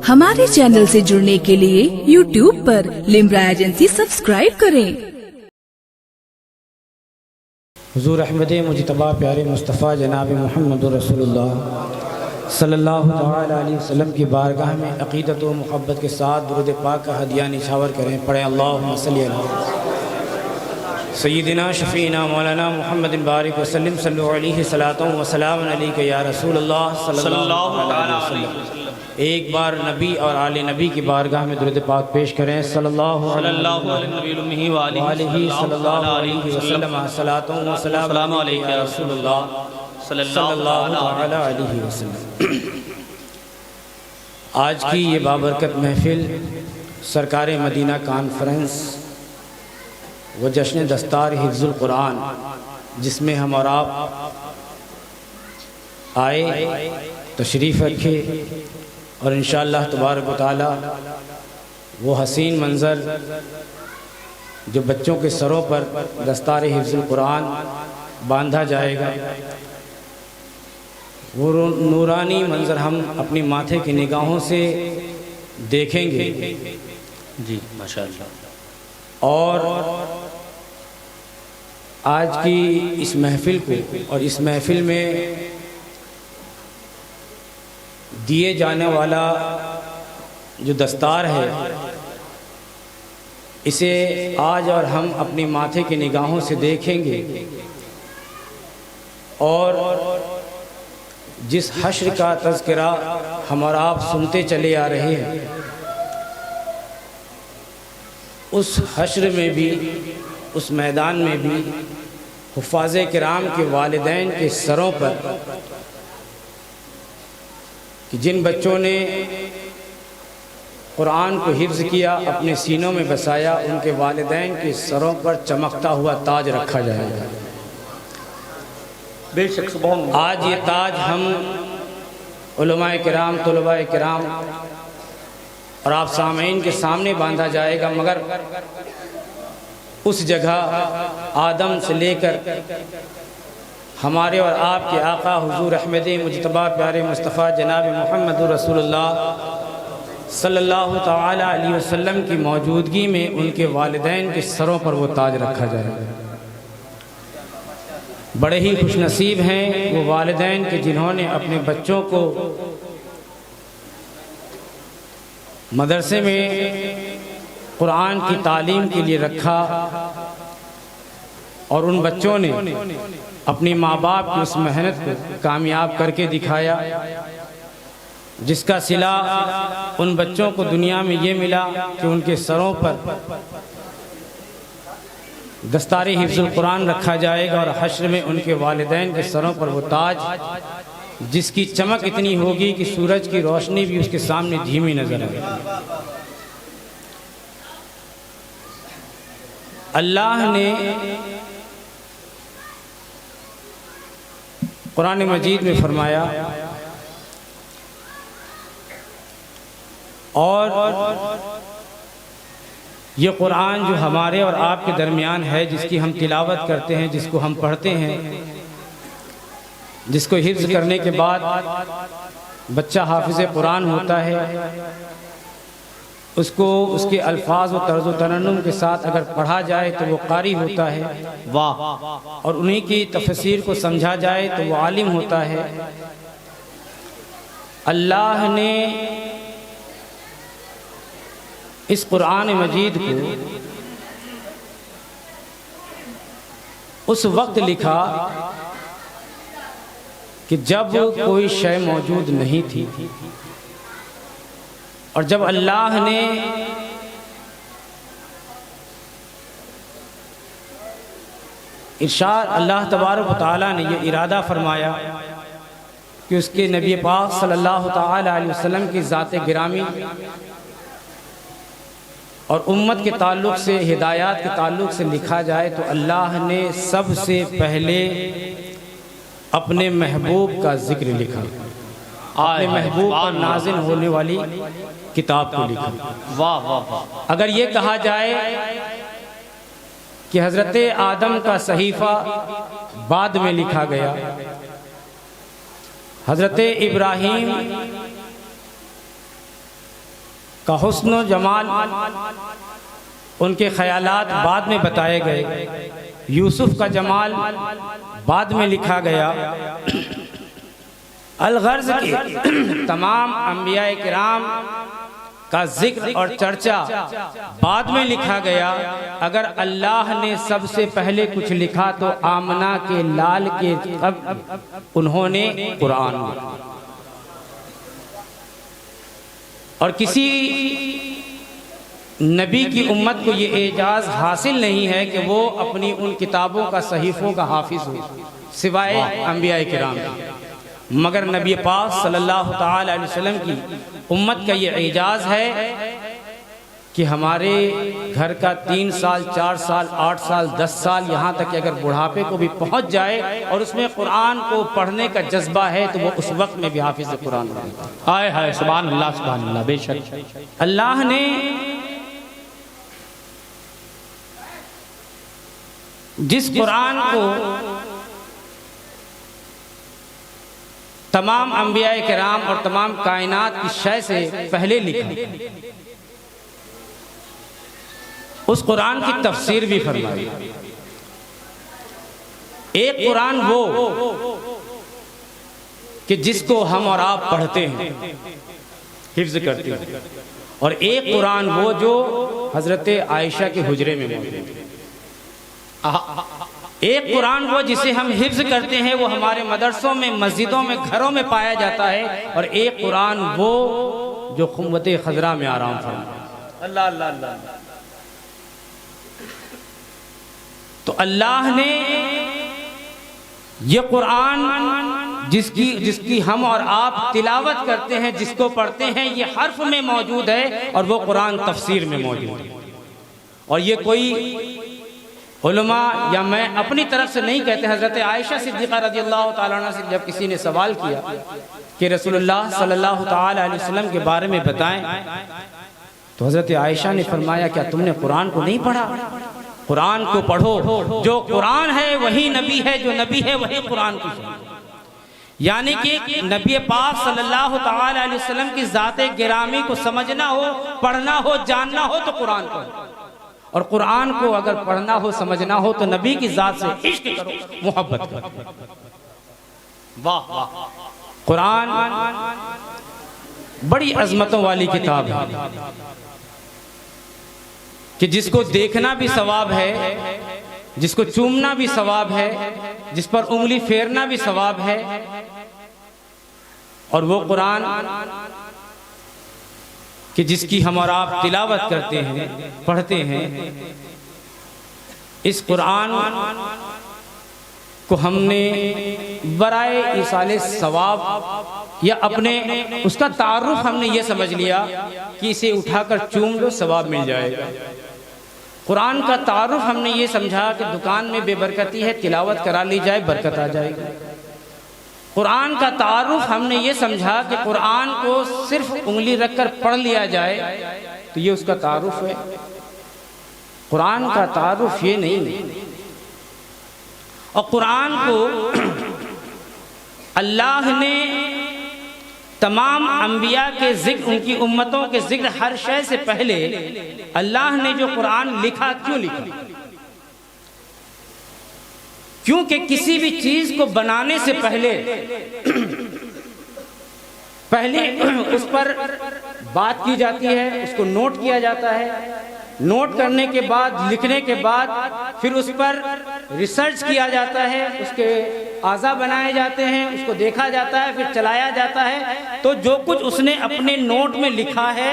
हमारे चैनल से जुड़ने के लिए YouTube पर लिम्रा एजेंसी सब्सक्राइब करें। हुजूर अहमद मुजतबा प्यारे मुस्तफ़ा जनाब मुहम्मद रसूलुल्लाह सल्लल्लाहु अलैहि वसल्लम की बारगाह में अक़ीदत व मुहब्बत के साथ दुरूद पाक का हदिया निछावर करें। पढ़ें अल्लाहुम्मा सल्ली अला सय्यिदिना शफ़ीना मौलाना मुहम्मदिन बारिक वसल्लम सल्लु अलैहि सलातुन व सलामुन अलैका या रसूलल्लाह सल्लल्लाहु अलैहि वसल्लम। एक बार नबी और आले नबी की बारगाह में दुरूद पाक पेश करें। सल्लल्लाहु अलैहि वसल्लम सलातुन व सलाम अलैका या रसूलल्लाह सल्लल्लाहु अलैहि वसल्लम। आज की ये बाबरकत महफिल सरकार मदीना कॉन्फ्रेंस व जश्न दस्तार हिफ्ज़ुल कुरान, जिसमें हम और आप आए, तशरीफ़ रखे और इंशाअल्लाह तबारक व तआला वो हसीन मंज़र जो बच्चों के सरों पर दस्तार हिफ्ज़ुल कुरान बांधा जाएगा, वो नूरानी मंज़र हम अपनी माथे की निगाहों से देखेंगे जी माशाअल्लाह। और आज की इस महफ़िल को और इस महफ़िल में दिए जाने वाला जो दस्तार है, इसे आज और हम अपनी माथे की निगाहों से देखेंगे और जिस हश्र का तज़किरा हम और आप सुनते चले आ रहे हैं, उस हश्र में भी, उस मैदान में भी हुफ़ाज़े किराम के वालिदैन के सरों पर कि जिन बच्चों ने कुरान को हिफ्ज़ किया, अपने सीनों में बसाया, उनके वालिदैन के सरों पर चमकता हुआ ताज रखा जाएगा। बेशक आज ये ताज हम उलमाए किराम, तुलबाए किराम और आप सामीन के सामने बांधा जाएगा, मगर उस जगह आदम से लेकर हमारे और आपके आका हुजूर अहमद मुजतबा प्यारे मुस्तफ़ा जनाब मुहम्मद रसूलुल्लाह सल्लल्लाहु तआला अलैहि वसल्लम की मौजूदगी में उनके वालिदैन के सरों पर वो ताज रखा जाएगा। बड़े ही खुशनसीब हैं वो वालिदैन के जिन्होंने अपने बच्चों को मदरसे में कुरान की तालीम के लिए रखा और उन बच्चों ने अपनी माँ बाप की उस मेहनत को कामयाब करके दिखाया, जिसका सिला उन बच्चों को दुनिया में ये मिला कि उनके सरों पर दस्तारी हिफ्ज़ुल कुरान रखा जाएगा और हश्र में उनके वालिदैन के सरों पर वो ताज, जिसकी चमक इतनी होगी कि सूरज की रोशनी भी उसके सामने धीमी नजर आएगी। अल्लाह ने कुरान मजीद में फरमाया, और ये कुरान जो हमारे और आपके दरमियान है, जिसकी हम तिलावत करते हैं, जिसको हम पढ़ते हैं, जिसको हिफ्ज़ करने के बाद बच्चा हाफिज़ कुरान होता है, उसको उसके अल्फाज व तर्ज़ व तरन्नुम के साथ अगर पढ़ा जाए तो वो कारी होता है, वाह, और उन्हीं की तफसीर को समझा जाए तो वो आलिम होता है। अल्लाह ने इस कुरान मजीद को उस वक्त लिखा कि जब कोई शय मौजूद नहीं थी, और जब अल्लाह ने इरशाद, अल्लाह तबारक व तआला ने ये इरादा फरमाया कि उसके नबी पाक सल्लल्लाहु तआला अलैहि वसल्लम की ज़ात गिरामी और उम्मत के ताल्लुक़ से, हिदायत के ताल्लुक़ से लिखा जाए तो अल्लाह ने सबसे पहले अपने महबूब का ज़िक्र लिखा, अपने महबूब पर नाज़िल होने वाली किताब को लिखा। वाह वाह वाह। अगर ये कहा जाए कि हज़रत आदम का सहीफ़ा बाद में लिखा गया, हज़रत इब्राहीम का हुस्न जमाल, उनके ख़यालात बाद में बताए गए। यूसुफ का जमाल बाद में लिखा गया। अल-गर्ज़ के तमाम अंबिया किराम का जिक्र और चर्चा बाद में लिखा गया। अगर अल्लाह ने सबसे पहले कुछ लिखा तो आमना के लाल के अब उन्होंने कुरान लिखा। और किसी नबी की उम्मत को ये एजाज़ हासिल नहीं है कि वो अपनी उन किताबों का, सहीफ़ों का हाफिज़ हो, सिवाय अंबिया किराम के। मगर नबी पाक सल्लल्लाहु ताला अलैहि वसल्लम की उम्मत का ये एजाज़ है कि हमारे घर का 3 साल, 4 साल, 8 साल, 10 साल, यहाँ तक कि अगर बुढ़ापे को भी पहुँच जाए और उसमें कुरान को पढ़ने का जज्बा है तो वो उस वक्त में भी हाफिज़ कुरान बने। हाय हाय, सुभान अल्लाह, सुभान अल्लाह। बेशक अल्लाह ने जिस कुरान को तमाम अंबिया किराम और तमाम कायनात की शय से पहले लिखा, उस कुरान की तफसीर भी फरमाई। एक कुरान वो कि जिसको हम और आप पढ़ते हैं, हिफ्ज करते हैं, और एक कुरान वो जो हजरत आयशा के हुजरे में मौजूद है। एक कुरान वो जिसे हम हिफ्ज करते हैं, वो हमारे मदरसों में, मस्जिदों में, घरों में पाया जाता है। और एक कुरान वो जो खुम्बते खजरा में आराम फरमा। अल्लाह अल्लाह अल्लाह। तो अल्लाह ने ये कुरान जिसकी हम और आप तिलावत करते हैं, जिसको पढ़ते हैं, ये हर्फ में मौजूद है और वो कुरान तफसीर में मौजूद है। और ये कोई उलमा या मैं अपनी तरफ से नहीं कहते। हज़रत आयशा सिद्दीक़ा रज़ियल्लाहु ताला अन्हा से जब किसी ने सवाल किया कि रसूलुल्लाह सल्लल्लाहु ताला अलैहि वसल्लम के बारे में बताएं, तो हज़रत आयशा ने फरमाया, क्या तुमने कुरान को नहीं पढ़ा? कुरान को पढ़ो। जो कुरान है वही नबी है, जो नबी है वही कुरान की है। यानी कि नबी पाक सल्लल्लाहु ताला अलैहि वसल्लम की ज़ात गिरामी को समझना हो, पढ़ना हो, जानना हो तो कुरान पढ़ो। और कुरान को अगर पढ़ना हो, समझना हो तो नबी की ज़ात से इश्क करो, मोहब्बत करो। वाह वाह। कुरान बड़ी अजमतों वाली किताब है कि जिसको देखना भी सवाब है, जिसको चूमना भी सवाब है, जिस पर उंगली फेरना भी सवाब है। और वो कुरान कि जिसकी हम और आप तिलावत करते हैं, पढ़ते हैं, इस कुरान को हमने बराए इसाले सवाब या अपने उसका तारुफ हमने ये समझ लिया कि इसे उठाकर चूम लो, सवाब मिल जाएगा। कुरान का तारुफ हमने ये समझा कि दुकान में बेबरकती है, तिलावत करा ली जाए, बरकत आ जाएगी। कुरान का तारुफ हमने ये समझा कि कुरान को सिर्फ उंगली रखकर पढ़ लिया जाए तो ये उसका तारुफ है। कुरान का तारुफ ये नहीं। और कुरान को अल्लाह ने तमाम अंबिया के जिक्र, उनकी उम्मतों के जिक्र, हर शय से पहले अल्लाह ने जो कुरान लिखा, क्यों लिखा? क्योंकि किसी भी चीज को बनाने से पहले उस पर बात की जाती है, उसको नोट किया जाता है। नोट करने के बाद, लिखने के बाद फिर उस पर रिसर्च किया जाता है, उसके आज़ा बनाए जाते हैं, उसको देखा जाता है, फिर चलाया जाता है। तो जो कुछ उसने अपने नोट में लिखा है,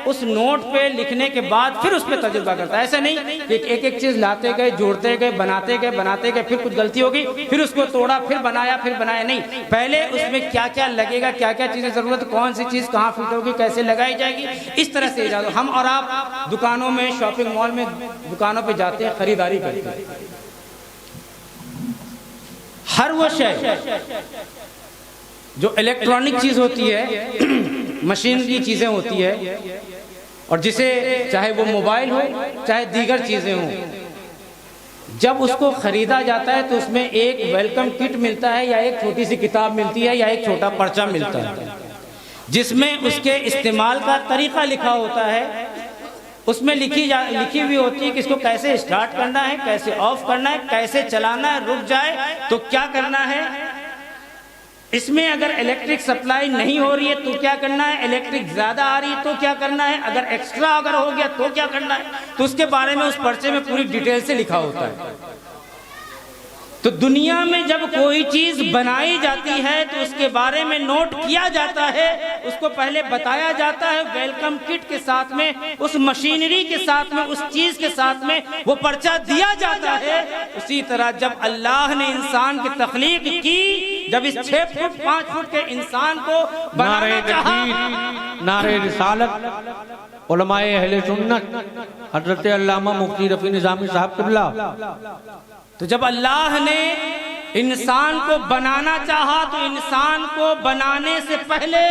उस नोट पे लिखने के बाद फिर उस पर तजुर्बा करता है। ऐसा नहीं कि एक एक चीज़ लाते गए, जोड़ते गए, बनाते गए, फिर कुछ गलती होगी, फिर उसको तोड़ा, फिर बनाया, नहीं। पहले उसमें क्या क्या लगेगा, क्या क्या चीज़ें ज़रूरत, कौन सी चीज़ कहाँ फिट होगी, कैसे लगाई जाएगी, इस तरह से इजाज़त। हम और आप दुकानों में, शॉपिंग मॉल में, दुकानों पे जाते हैं, खरीदारी करते हैं। हर वो शय जो इलेक्ट्रॉनिक चीज होती है, मशीन की चीजें होती है, और जिसे चाहे वो मोबाइल हो, चाहे दीगर चीजें हों, जब उसको खरीदा जाता है तो उसमें एक वेलकम किट मिलता है या एक छोटी सी किताब मिलती है या एक छोटा पर्चा मिलता है जिसमें उसके इस्तेमाल का तरीका लिखा होता है। उसमें लिखी हुई होती है कि इसको कैसे स्टार्ट करना है, कैसे ऑफ करना है, कैसे चलाना है, रुक जाए तो क्या करना है, इसमें अगर इलेक्ट्रिक सप्लाई नहीं हो रही है तो क्या करना है, इलेक्ट्रिक ज्यादा आ रही है तो क्या करना है, अगर एक्स्ट्रा अगर हो गया तो क्या करना है, तो उसके बारे में उस पर्चे में पूरी डिटेल से लिखा होता है। तो दुनिया में जब कोई चीज बनाई जाती है तो उसके बारे में नोट किया जाता है, उसको पहले बताया जाता है वेलकम किट के साथ में, उस मशीनरी के साथ में, उस चीज के साथ में वो पर्चा दिया जाता है। उसी तरह जब अल्लाह ने इंसान की तख्लीक की, जब इस 6 फुट 5 फुट के इंसान को बनाना चाहा, नारे रिसालत उलमाए अहले सुन्नत हजरत अल्लामा मुफ्ती रफी निजामी साहब किबला, तो जब अल्लाह ने इंसान को बनाना चाहा तो इंसान को बनाने से पहले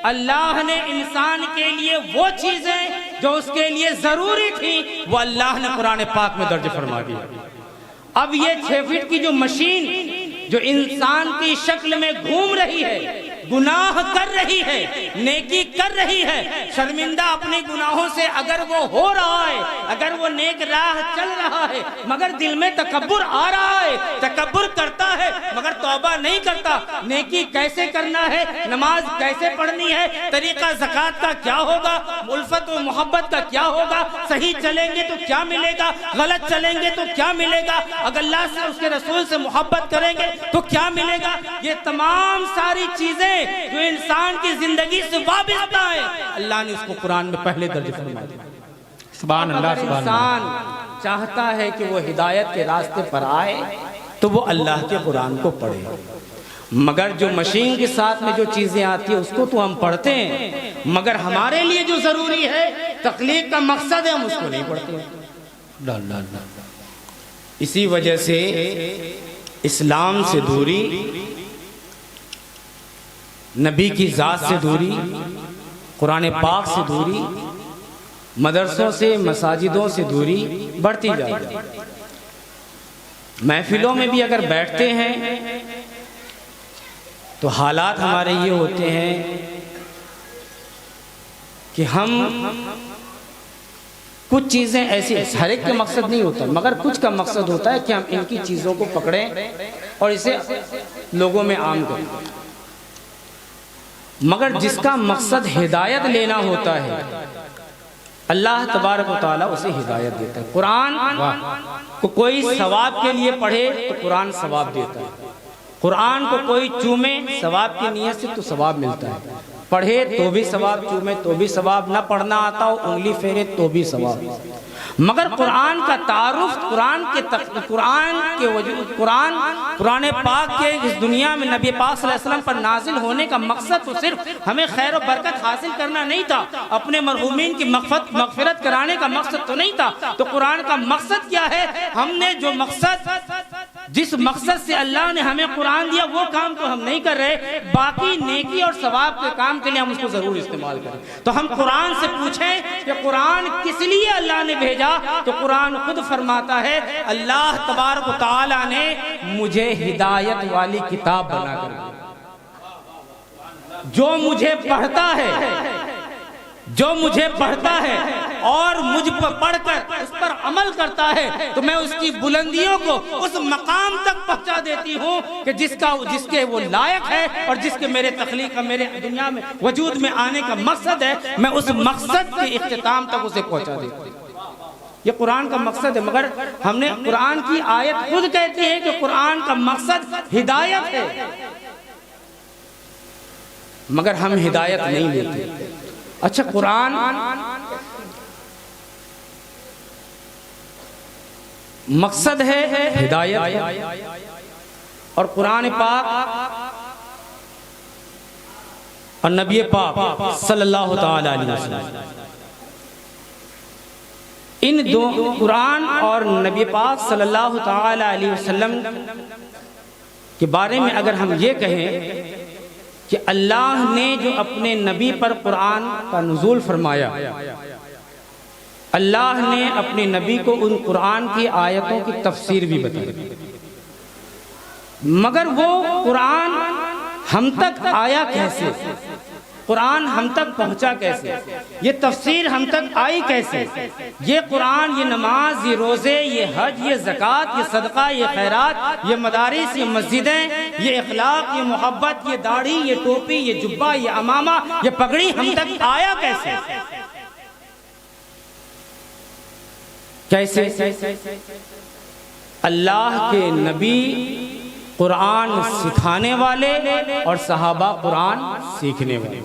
अल्लाह ने इंसान के लिए वो चीजें जो उसके लिए जरूरी थी वो अल्लाह ने कुरान पाक में दर्ज फरमा दिया। अब ये 6 फीट की जो मशीन जो इंसान की शक्ल में घूम रही है, गुनाह कर रही है, नेकी कर रही है, शर्मिंदा अपने गुनाहों से अगर वो हो रहा है, अगर वो नेक राह चल रहा है मगर दिल में तकब्बुर आ रहा है, तकब्बुर करता है मगर तौबा नहीं करता, नेकी कैसे करना है, नमाज कैसे पढ़नी है, तरीका ज़कात का क्या होगा, उल्फत और मोहब्बत का क्या होगा, सही चलेंगे तो क्या मिलेगा, गलत चलेंगे तो क्या मिलेगा, अगर अल्लाह से उसके रसूल से मोहब्बत करेंगे तो क्या मिलेगा, ये तमाम सारी चीजें जो इंसान की जिंदगी से वाबस्ता है अल्लाह ने उसको कुरान में पहले दर्ज फरमा दिया। सुभान अल्लाह, सुभान अल्लाह। इंसान चाहता है कि वो हिदायत के रास्ते पर आए तो वो अल्लाह के कुरान को पढ़े, मगर जो मशीन के साथ में जो चीजें आती है उसको तो हम पढ़ते हैं, मगर हमारे लिए जो जरूरी है, तख्लीक का मकसद है, हम उसको नहीं पढ़ते। इसी वजह से इस्लाम से दूरी, नबी की ज़ात से दूरी, कुरान पाक से दूरी, मदरसों से मसाजिदों से दूरी बढ़ती जा रही है। महफिलों में भी अगर बैठते हैं तो हालात हमारे ये होते हैं कि हम कुछ चीज़ें ऐसी, हर एक का मकसद नहीं होता मगर कुछ का मकसद होता है कि हम इनकी चीज़ों को पकड़ें और इसे लोगों में आम करें, मगर जिसका मकसद हिदायत लेना होता है अल्लाह तबारक व तआला उसे हिदायत देता है। कुरान को कोई सवाब के लिए पढ़े तो कुरान सवाब देता है, कुरान को कोई चूमे सवाब की नीयत से तो सवाब मिलता है, पढ़े तो भी सवाब, चूमे तो भी सवाब, न पढ़ना आता हो उंगली फेरे तो भी सवाब। मगर कुरान का तारुफ, कुरान पाक के इस दुनिया में नबी पाक सल्लल्लाहु अलैहि वसल्लम पर नाजिल होने का मकसद तो सिर्फ हमें खैर और बरकत हासिल करना नहीं था, अपने मरहूमीन की मगफिरत कराने का मकसद तो नहीं था। तो कुरान का मकसद क्या है, हमने जो मकसद, जिस मकसद से अल्लाह ने हमें कुरान दिया वो काम तो हम नहीं कर रहे, बाकी नेकी और सवाब के काम के लिए हम उसको जरूर इस्तेमाल करें। तो हम कुरान से पूछें कि कुरान किस लिए अल्लाह ने भेजा, तो कुरान खुद फरमाता है अल्लाह तबारक व तआला ने मुझे हिदायत वाली किताब बनाकर दिया, जो मुझे पढ़ता है और मुझ पर पढ़कर उस पर अमल करता है तो मैं उसकी बुलंदियों को उस मकाम तक पहुंचा देती हूँ कि जिसके वो लायक है और जिसके मेरे तख्लीक का, मेरे दुनिया में वजूद में आने का मकसद है, मैं उस मकसद के इख्तिताम तक उसे पहुंचा देती हूँ। ये कुरान का मकसद है, मगर हमने कुरान की आयत खुद कहती है कि कुरान का मकसद हिदायत है, मगर हम हिदायत नहीं लेते। अच्छा, कुरान मकसद है हिदायत और कुरान पाक और नबी पाक सल्लल्लाहु ताला अलैहि वसल्लम, इन दो, कुरान और नबी पाक सल्लल्लाहु ताला अलैहि वसल्लम के बारे में अगर हम ये कहें कि अल्लाह ने जो अपने नबी पर कुरान का नुज़ूल फरमाया, अल्लाह ने अपने नबी को उन कुरान की आयतों की तफसीर भी बताई, मगर वो कुरान हम तक आया कैसे, कुरान हम तक पहुंचा कैसे, ये तफसीर हम तक आई कैसे, ये कुरान, ये नमाज, ये रोज़े, ये हज, ये ज़कात, ये सदका, ये खैरात, ये मदारिस, ये मस्जिदें, ये इखलाक, ये मोहब्बत, ये दाढ़ी, ये टोपी, ये जुब्बा, ये अमामा, ये पगड़ी हम तक आया कैसे, कैसे? अल्लाह के नबी कुरान सिखाने वाले और सहाबा कुरान सीखने वाले,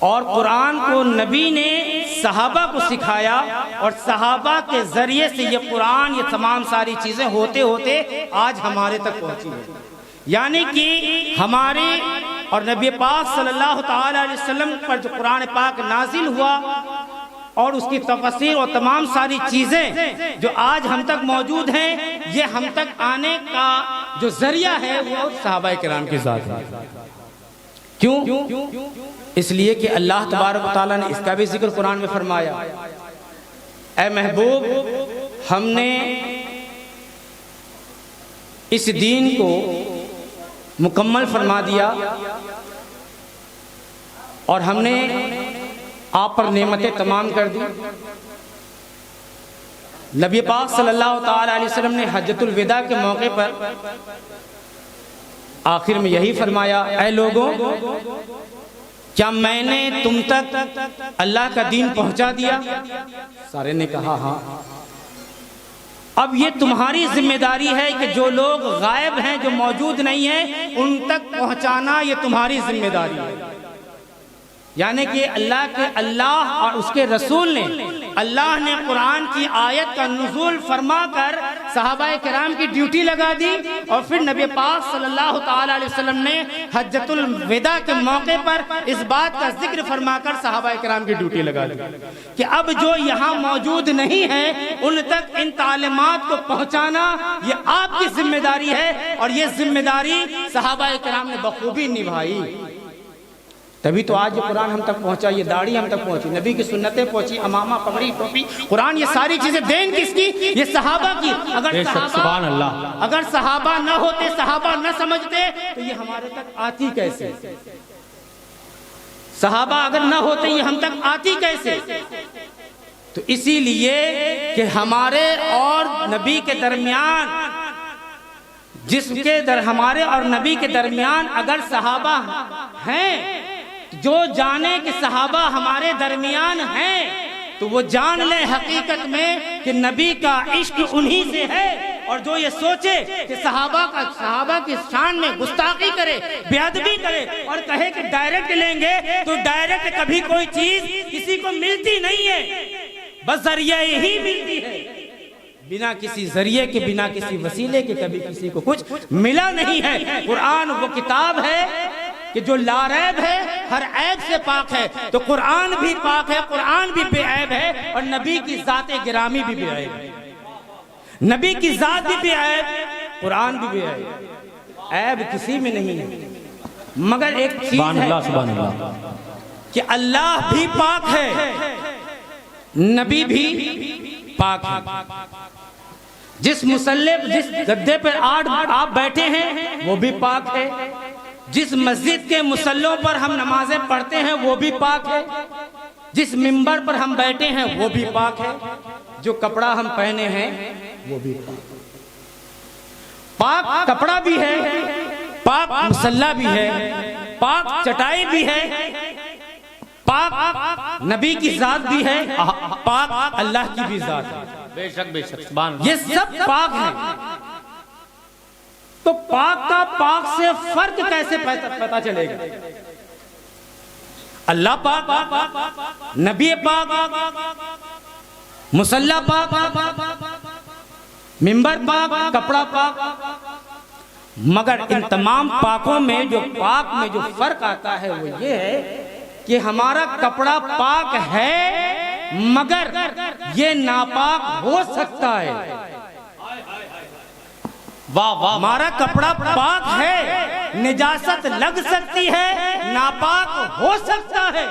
और कुरान को नबी ने सहाबा को सिखाया और सहाबा के जरिए से ये कुरान, ये तमाम सारी चीजें होते होते आज हमारे तक पहुंची है। यानी कि हमारे और नबी पाक सल्लल्लाहु ताला अलैहि वसल्लम पर जो कुरान पाक नाजिल हुआ और उसकी तफसीर और तमाम सारी चीजें जो आज हम तक मौजूद हैं, ये हम तक आने का जो जरिया है वो सहाबा किराम के साथ है। क्यों? इसलिए कि अल्लाह तबारक व तआला ने इसका भी जिक्र कुरान में फरमाया, ऐ महबूब, हमने इस दीन को मुकम्मल फरमा दिया और हमने आप पर नेमतें तमाम कर दी। नबी पाक सल्लल्लाहु ताला अलैहि वसल्लम ने हज्जतुल विदा के मौके पर आखिर में यही फरमाया, ऐ लोगों, क्या मैंने तुम तक अल्लाह का दीन पहुंचा दिया? सारे ने कहा हाँ। अब ये तुम्हारी जिम्मेदारी है कि जो लोग गायब हैं, जो मौजूद नहीं हैं, उन तक पहुंचाना ये तुम्हारी जिम्मेदारी है। यानी कि अल्लाह और उसके रसूल ने, अल्लाह ने कुरान की आयत का नुज़ूल फरमा कर सहाबाए किराम की ड्यूटी लगा दी और फिर नबी पाक सल्लल्लाहु ताला अलैहि वसल्लम ने हज्जतुल विदा के मौके पर इस बात का जिक्र फरमाकर सहाबाए किराम की ड्यूटी लगा दी कि अब जो यहाँ मौजूद नहीं है उन तक इन तालीमात को पहुँचाना ये आपकी जिम्मेदारी है। और ये जिम्मेदारी सहाबाए किराम ने बखूबी निभाई, तभी तो आज ये कुरान हम तक पहुंचा, ये दाढ़ी हम तक पहुंची, नबी की सुन्नतें पहुंची, अमामा, पगड़ी, टोपी, कुरान, ये सारी चीजें देन किसकी? ये सहाबा की। अगर सहाबा न होते, सहाबा न समझते तो ये हमारे तक आती कैसे? सहाबा अगर न होते ये हम तक आती कैसे? तो इसीलिए कि हमारे और नबी के दरमियान, हमारे और नबी के दरमियान अगर सहाबा हैं, जो जाने कि सहाबा हमारे दरमियान हैं, तो वो जान ले हकीकत में कि नबी का इश्क उन्हीं से है। और जो ये सोचे कि सहाबा की शान में गुस्ताखी करे, बेअदबी करे और कहे कि डायरेक्ट लेंगे, तो डायरेक्ट कभी कोई चीज किसी को मिलती नहीं है, बस जरिया ही मिलती है। बिना किसी जरिए के, बिना किसी वसीले के कभी किसी को कुछ मिला नहीं है। कुरान वो किताब है कि जो लारैब है, हर ऐब से पाक है। तो कुरान भी पाक है, कुरान भी बेऐब है और नबी की ज़ात गिरामी भी बेऐब है। नबी की ज़ात भी बेऐब, कुरान भी बेऐब, ऐब किसी में नहीं है। मगर एक चीज है कि अल्लाह भी पाक है, नबी भी पाक है। जिस मुसल्ले, जिस गद्दे पर आप बैठे हैं वो भी पाक है। जिस मस्जिद के मुसल्लों पर हम नमाजें पढ़ते हैं वो भी पाक है। जिस मिंबर पर हम बैठे हैं वो भी पाक है। जो कपड़ा हम पहने हैं वो भी पाक कपड़ा भी है, पाक मुसल्ला भी है, पाक चटाई भी है, पाक नबी की जात भी है, पाक अल्लाह की भी जात है। बेशक बेशक, ये सब पाक है। तो पाक का पाक से फर्क कैसे पता चलेगा? अल्लाह पाक, नबी पाक, मुसल्ला पाक, मिंबर पाक, कपड़ा पाक। मगर इन तमाम पाकों में जो पाक में जो फर्क आता है वो ये है कि हमारा कपड़ा पाक है मगर ये नापाक हो सकता है। वाह वाह, हमारा कपड़ा पाक है, निजासत लग सकती है, नापाक हो सकता है।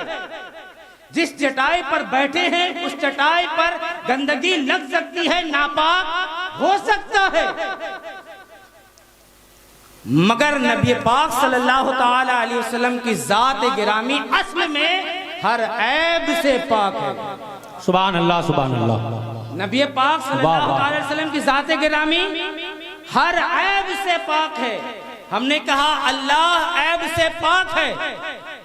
जिस चटाई पर बैठे हैं उस चटाई पर गंदगी लग सकती है, नापाक हो सकता है, मगर नबी पाक सल्लल्लाहु ताला अलैहि वसल्लम की जात गिरामी असल में हर ऐब से पाक है। सुभान अल्लाह, सुभान अल्लाह। नबी पाक सल्लल्लाहु अलैहि वसल्लम की जात गिरामी हर ऐब से पाक है। हमने कहा अल्लाह ऐब से पाक है,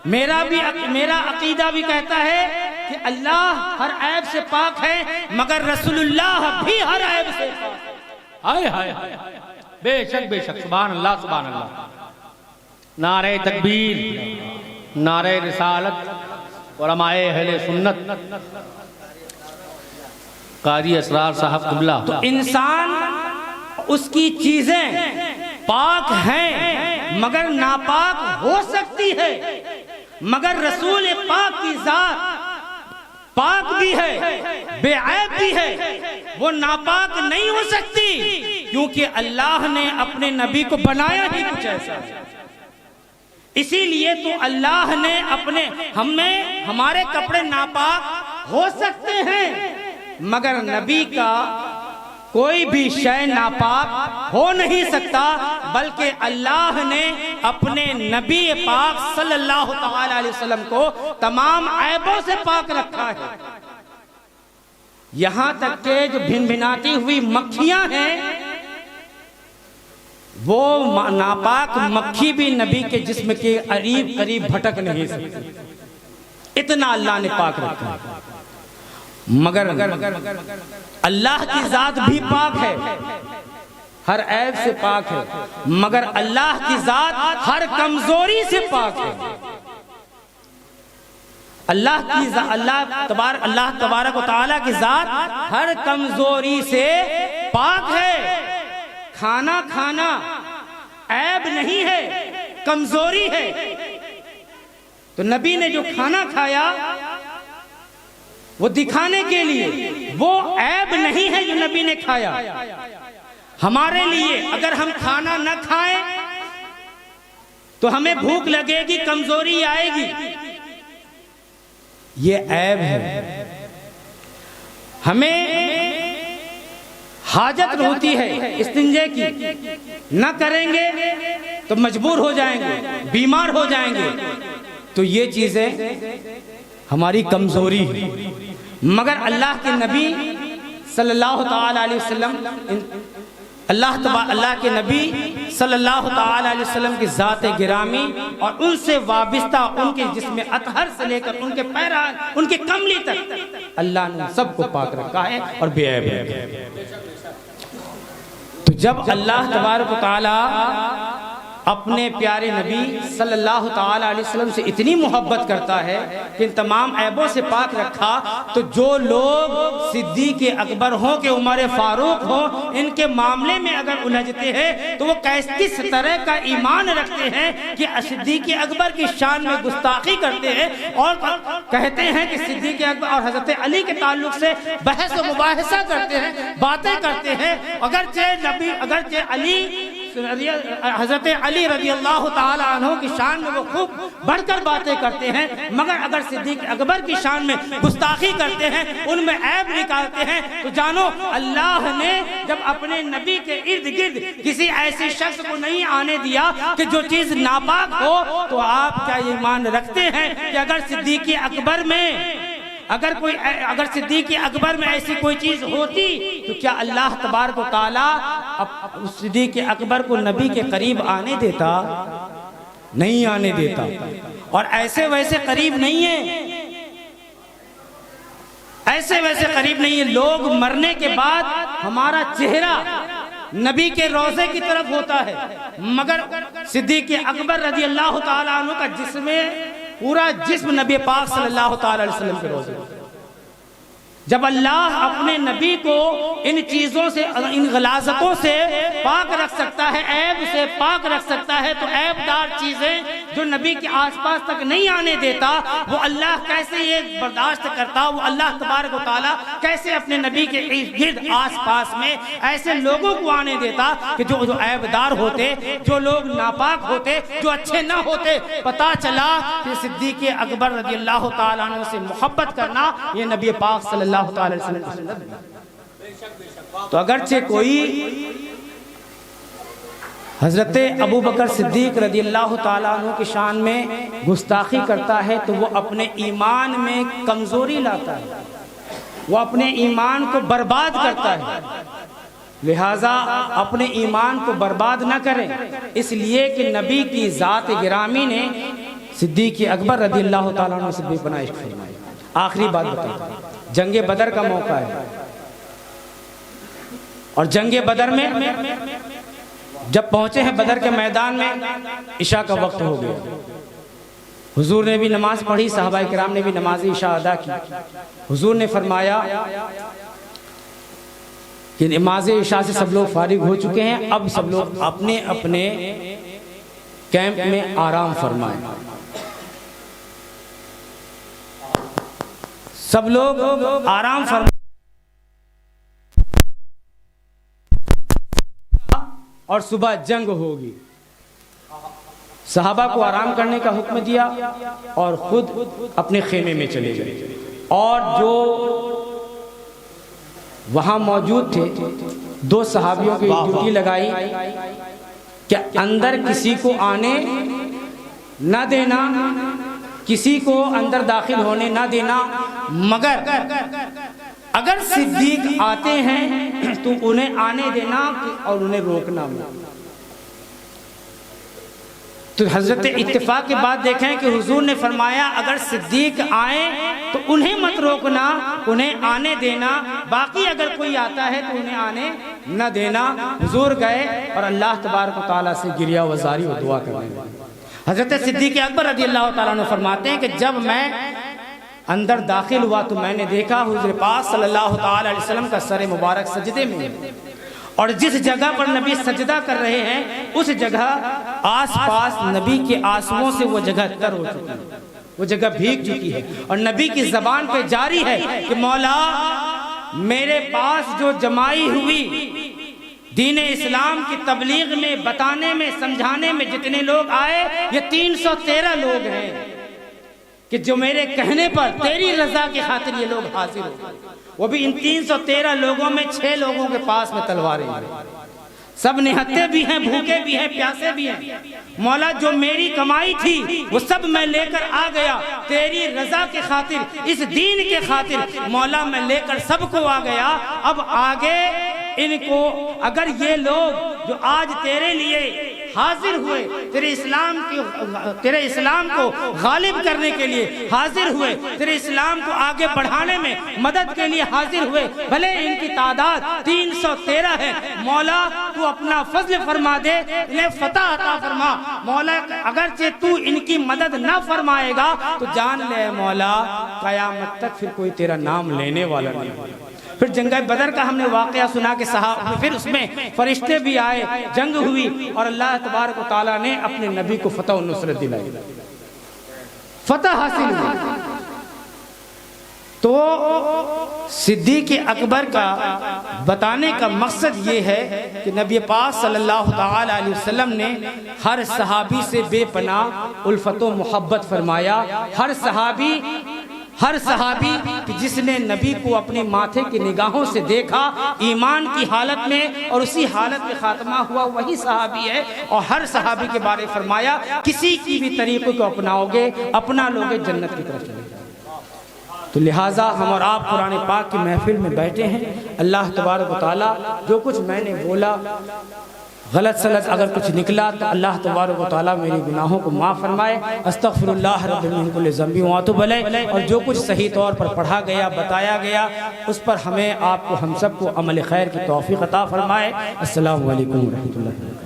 मेरा अकीदा भी कहता है कि अल्लाह हर ऐब से पाक है, मगर रसूलुल्लाह भी हर ऐब से पाक है। हाय हाय हाय, बेशक बेशक, सुभान अल्लाह, सुभान अल्लाह। नारे तकबीर, नारे रिसालत। उलमाए अहले सुन्नत कारी असरार साहब क़िबला। तो इंसान उसकी चीजें पाक हैं मगर नापाक हो सकती है, मगर रसूल पाक की जात पाक भी है, बेऐब भी है, वो नापाक नहीं हो सकती, क्योंकि अल्लाह ने अपने नबी को बनाया ही कुछ ऐसा। इसीलिए तो अल्लाह ने हमारे कपड़े नापाक हो सकते हैं, मगर नबी का कोई भी शय नापाक हो नहीं सकता, बल्कि अल्लाह ने अपने नबी पाक सल्लल्लाहु ताला अलैहि वसल्लम को तमाम ऐबों से पाक रखा है। यहां तक के जो भिनभिनाती हुई मक्खियां हैं, वो नापाक मक्खी भी नबी के जिस्म के करीब करीब भटक नहीं सकती, इतना अल्लाह ने पाक रखा है। मगर अल्लाह की जात भी पाक है, हर ऐब से पाक है, मगर अल्लाह की जात हर कमजोरी से पाक है। अल्लाह तबारक व तआला की जात हर कमजोरी से पाक है। खाना खाना ऐब नहीं है, कमजोरी है। तो नबी ने जो खाना खाया वो दिखाने के लिए, वो ऐब नहीं है जो नबी ने खाया। हमारे लिए अगर हम खाना न खाएं तो हमें भूख लगेगी, कमजोरी आएगी, ये ऐब है। हमें हाजत होती है इस्तिंजे की, न करेंगे तो मजबूर हो जाएंगे, बीमार हो जाएंगे, तो ये चीजें हमारी कमजोरी है। मगर अल्लाह के नबी सल्लल्लाहु ताला अलैहि वसल्लम, अल्लाह के नबी सल्लल्लाहु ताला अलैहि वसल्लम की जात गिरामी और उनसे वाबिस्ता उनके जिस्म अतहर से लेकर उनके पैरान, उनके कमली तक अल्लाह ने सबको पाक रखा है और बेऐब है। तो जब अल्लाह तबारक व तआला अपने प्यारे नबी सल्लल्लाहु ताला अलैहि वसल्लम से इतनी मोहब्बत करता है कि इन तमाम ऐबों से पाक रखा, तो जो लोग सिद्दीक़ अकबर हो के उमर फारूक हो, इनके मामले में अगर उलझते हैं तो वो किस तरह का ईमान रखते हैं कि सिद्दीक़ अकबर की शान में गुस्ताखी करते हैं और कहते हैं कि सिद्दीक़ अकबर और हजरत अली के ताल्लुक से बहस व मुबाहिसा करते हैं, बातें करते हैं। अगरचे अली हजरत अली रजी अल्लाह ताला अन्हु की शान में वो खूब बढ़कर बातें करते हैं, मगर अगर सिद्दीक़ अकबर की शान में गुस्ताखी करते हैं, उनमें ऐब निकालते हैं, तो जानो अल्लाह ने जब अपने नबी के इर्द गिर्द किसी ऐसे शख्स को नहीं आने दिया कि जो चीज नापाक हो, तो आप क्या ईमान रखते हैं कि अगर सिद्दीक़ अकबर में अगर सिद्दीक़ अकबर में ऐसी कोई चीज होती तो क्या अल्लाह तबारक व तआला सिद्दीक़ अकबर को नबी के करीब आने देता? नहीं आने देता। और ऐसे वैसे करीब नहीं है, ऐसे वैसे करीब नहीं है। लोग मरने के बाद हमारा चेहरा नबी के रोजे की तरफ होता है, मगर सिद्दीक़ अकबर रजी अल्लाह ताला अन्हु का पूरा जिस्म नबी पाक सल्लल्लाहु ताला अलैहि वसल्लम के रोजे। जब अल्लाह अपने नबी को इन चीजों से, इन गलाजतों से पाक रख सकता है, ऐब से पाक रख सकता है, तो ऐबदार चीजें जो नबी के आसपास तक नहीं आने देता, वो अल्लाह कैसे ये बर्दाश्त करता, वो अल्लाह तबारक व तआला कैसे अपने नबी के गिर्द आसपास में ऐसे लोगों को आने देता कि जो ऐबदार होते, जो लोग नापाक होते, जो अच्छे ना होते। पता चला कि सिद्दीक़ अकबर रज़ी अल्लाह तआला अन्हु से मोहब्बत करना ये नबी पाक सल्लल्लाहु अलैहि वसल्लम की सुन्नत है। तो अगरचे कोई हजरत अबू बकर सिद्दीक रज़ी अल्लाह तआला अन्हु की शान में गुस्ताखी करता है तो वो अपने ईमान में कमज़ोरी लाता है, वो अपने ईमान को बर्बाद करता है। लिहाजा अपने ईमान को बर्बाद न करें, इसलिए कि नबी की ज़ात गिरामी ने सिद्दीक अकबर रज़ी अल्लाह तआला अन्हु से बेपनाह इश्क फरमाया। आखिरी बात बताता हूं, जंगे बदर का मौका है और जंगे बदर में जब पहुंचे हैं बदर के मैदान में, इशा का वक्त हो गया। हुजूर ने भी नमाज पढ़ी, सहाबाए किराम ने भी नमाज इशा अदा की। हुजूर ने फरमाया कि नमाज इशा से सब लोग फारिग हो चुके हैं, अब सब लोग अपने अपने कैंप में आराम फरमाएं। सब लोग आराम फरमाएं और सुबह जंग होगी। सहाबा को आराम करने का हुक्म दिया और खुद अपने खेमे में चले गए। और जो वहां मौजूद थे, दो सहाबियों की ड्यूटी लगाई कि अंदर किसी को आने न देना, किसी को अंदर दाखिल होने न देना, मगर अगर सिद्दीक आते हैं तो उन्हें आने देना और उन्हें रोकना मत। तो हजरत इत्तिफाक के बाद देखें कि हुजूर ने फरमाया अगर सिद्दीक आए तो उन्हें मत रोकना, उन्हें आने देना, बाकी अगर कोई आता है तो उन्हें आने न देना। हुजूर गए और अल्लाह तबारक व तआला से गिरिया वजारी और दुआ करने लगे। हजरत सिद्दीक अकबर रज़ी अल्लाह तआला अन्हु फरमाते हैं कि जब मैं अंदर दाखिल हुआ तो मैंने देखा हुजूर पाक सल्लल्लाहु अलैहि वसल्लम का सर मुबारक सजदे में, और जिस जगह पर नबी सजदा कर रहे हैं उस जगह आसपास नबी के आंसुओं से वो जगह तर हो चुकी है, वो जगह भीग चुकी है। और नबी की जबान पे जारी है कि मौला मेरे पास जो जमाई हुई दीन इस्लाम की तबलीग में, बताने में, समझाने में जितने लोग आए ये 313 लोग हैं कि जो मेरे कहने पर तेरी रजा की खातिर ये लोग हाजिर हो। वो भी इन 313 लोगों में 6 लोगों के पास में तलवारें हैं, सब निहत्ते भी हैं, भूखे भी हैं, प्यासे भी हैं। मौला जो मेरी कमाई थी वो सब मैं लेकर आ गया तेरी रजा के खातिर, इस दीन के खातिर। मौला मैं लेकर सबको आ गया, अब आगे इनको अगर ये लोग जो आज तेरे लिए हाजिर हुए, तेरे इस्लाम को गालिब करने के लिए हाजिर हुए, तेरे इस्लाम को आगे बढ़ाने में मदद के लिए हाजिर हुए, भले इनकी तादाद 313 है, मौला तू अपना फजल फरमा दे, इन्हें फतह अता फरमा। मौला अगरचे तू इनकी मदद न फरमाएगा तो जान ले मौला कयामत तक फिर कोई तेरा नाम लेने वाला नहीं। फिर जंग बदर का हमने वाकया सुना कि साहब फिर उसमें फरिश्ते भी आए, जंग हुई और अल्लाह तबारक व तआला ने अपने नबी को फतह और नुसरत दिलाई, फतह हासिल हुई। तो सिद्दीक अकबर का बताने का मकसद ये है कि नबी पाक सल्लल्लाहु अलैहि वसल्लम ने हर सहाबी से बेपनाह उल्फत व मोहब्बत फरमाया। हर सहाबी जिसने नबी को अपने माथे की निगाहों से देखा ईमान की हालत में और उसी हालत में खात्मा हुआ, वही सहाबी है। और हर सहाबी के बारे में फरमाया किसी की भी तरीक़े को अपनाओगे, अपना लोगे, जन्नत की तरफ चले जाओगे। तो लिहाजा हम और आप कुरान पाक की महफिल में बैठे हैं। अल्लाह तबारक व तआला जो कुछ मैंने बोला गलत सलत अगर कुछ निकला तो अल्लाह तबारक व तआला मेरे गुनाहों को माफ़ फरमाए। अस्तगफिरुल्लाह रब्बिल मिन कुल्लि ज़ंबि व अतूबु अलैह। और जो कुछ सही तौर पर पढ़ा गया, बताया गया, उस पर हमें आपको हम सबको अमल खैर की तौफीक अता फरमाए। अस्सलामु अलैकुम व रहमतुल्लाहि।